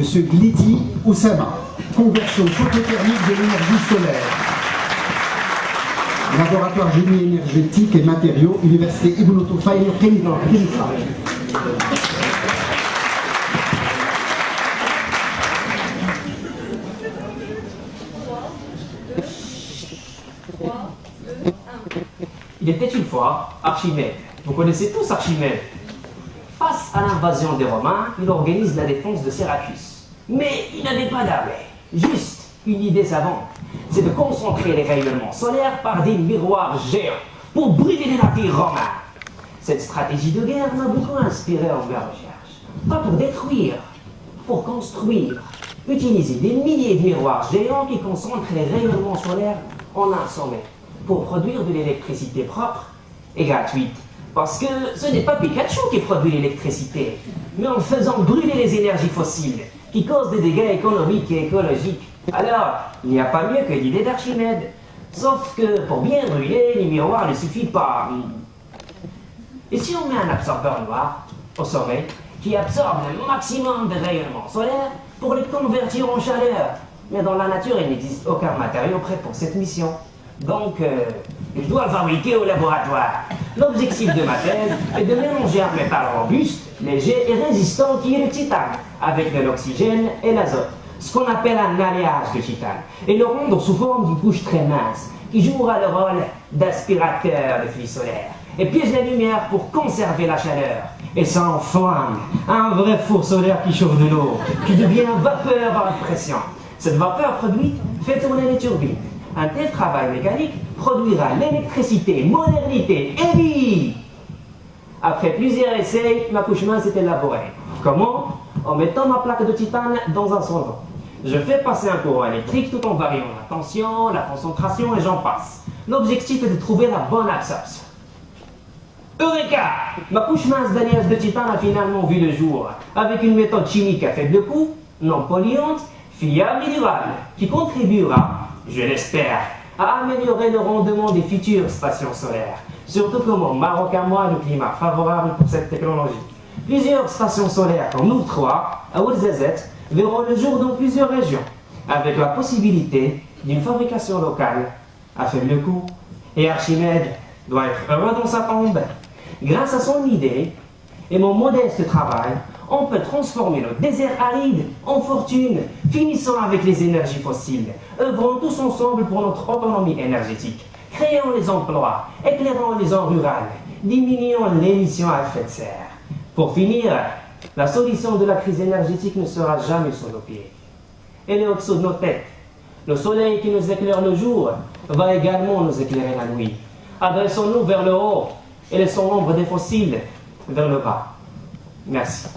Monsieur Glidi Oussama, conversion photothermique de l'énergie solaire. Laboratoire génie énergétique et matériaux, Université Ibn Tufayl, Kélistan. Il était une fois Archimède. Vous connaissez tous Archimède. Face à l'invasion des Romains, il organise la défense de Syracuse. Mais il n'avait pas d'armée, juste une idée savante. C'est de concentrer les rayonnements solaires par des miroirs géants pour brûler les navires romains. Cette stratégie de guerre m'a beaucoup inspiré en mes recherches. Pas pour détruire, pour construire. Utiliser des milliers de miroirs géants qui concentrent les rayonnements solaires en un sommet pour produire de l'électricité propre et gratuite. Parce que ce n'est pas Pikachu qui produit l'électricité, mais en faisant brûler les énergies fossiles qui causent des dégâts économiques et écologiques. Alors, il n'y a pas mieux que l'idée d'Archimède. Sauf que pour bien brûler, les miroirs ne suffisent pas. Et si on met un absorbeur noir au sommet qui absorbe le maximum de rayonnement solaire pour les convertir en chaleur? Mais dans la nature, il n'existe aucun matériau prêt pour cette mission. Donc, je dois le fabriquer au laboratoire. L'objectif de ma thèse est de mélanger un métal robuste, léger et résistant qui est le titane, avec de l'oxygène et l'azote, ce qu'on appelle un alliage de titane, et le rendre sous forme d'une couche très mince, qui jouera le rôle d'aspirateur de flux solaire, et piège la lumière pour conserver la chaleur. Et ça enflamme, un vrai four solaire qui chauffe de l'eau, qui devient vapeur à haute pression. Cette vapeur produite fait tourner les turbines. Un tel travail mécanique produira l'électricité, modernité et vie. Après plusieurs essais, l'accouchement s'est élaboré. Comment? En mettant ma plaque de titane dans un solvant. Je fais passer un courant électrique tout en variant la tension, la concentration et j'en passe. L'objectif est de trouver la bonne absorption. Eureka! Ma couche mince d'alliage de titane a finalement vu le jour, avec une méthode chimique à faible coût, non polluante, fiable et durable, qui contribuera, je l'espère, à améliorer le rendement des futures stations solaires. Surtout comme au Maroc à moi, le climat favorable pour cette technologie. Plusieurs stations solaires comme nous 3 à Ouarzazate verront le jour dans plusieurs régions, avec la possibilité d'une fabrication locale à faible coût. Et Archimède doit être heureux dans sa tombe. Grâce à son idée et mon modeste travail, on peut transformer le désert aride en fortune, finissant avec les énergies fossiles, œuvrant tous ensemble pour notre autonomie énergétique, créant les emplois, éclairant les zones rurales, diminuant l'émission à effet de serre. Pour finir, la solution de la crise énergétique ne sera jamais sous nos pieds. Elle est au-dessous de nos têtes. Le soleil qui nous éclaire le jour va également nous éclairer la nuit. Adressons-nous vers le haut et laissons l'ombre des fossiles vers le bas. Merci.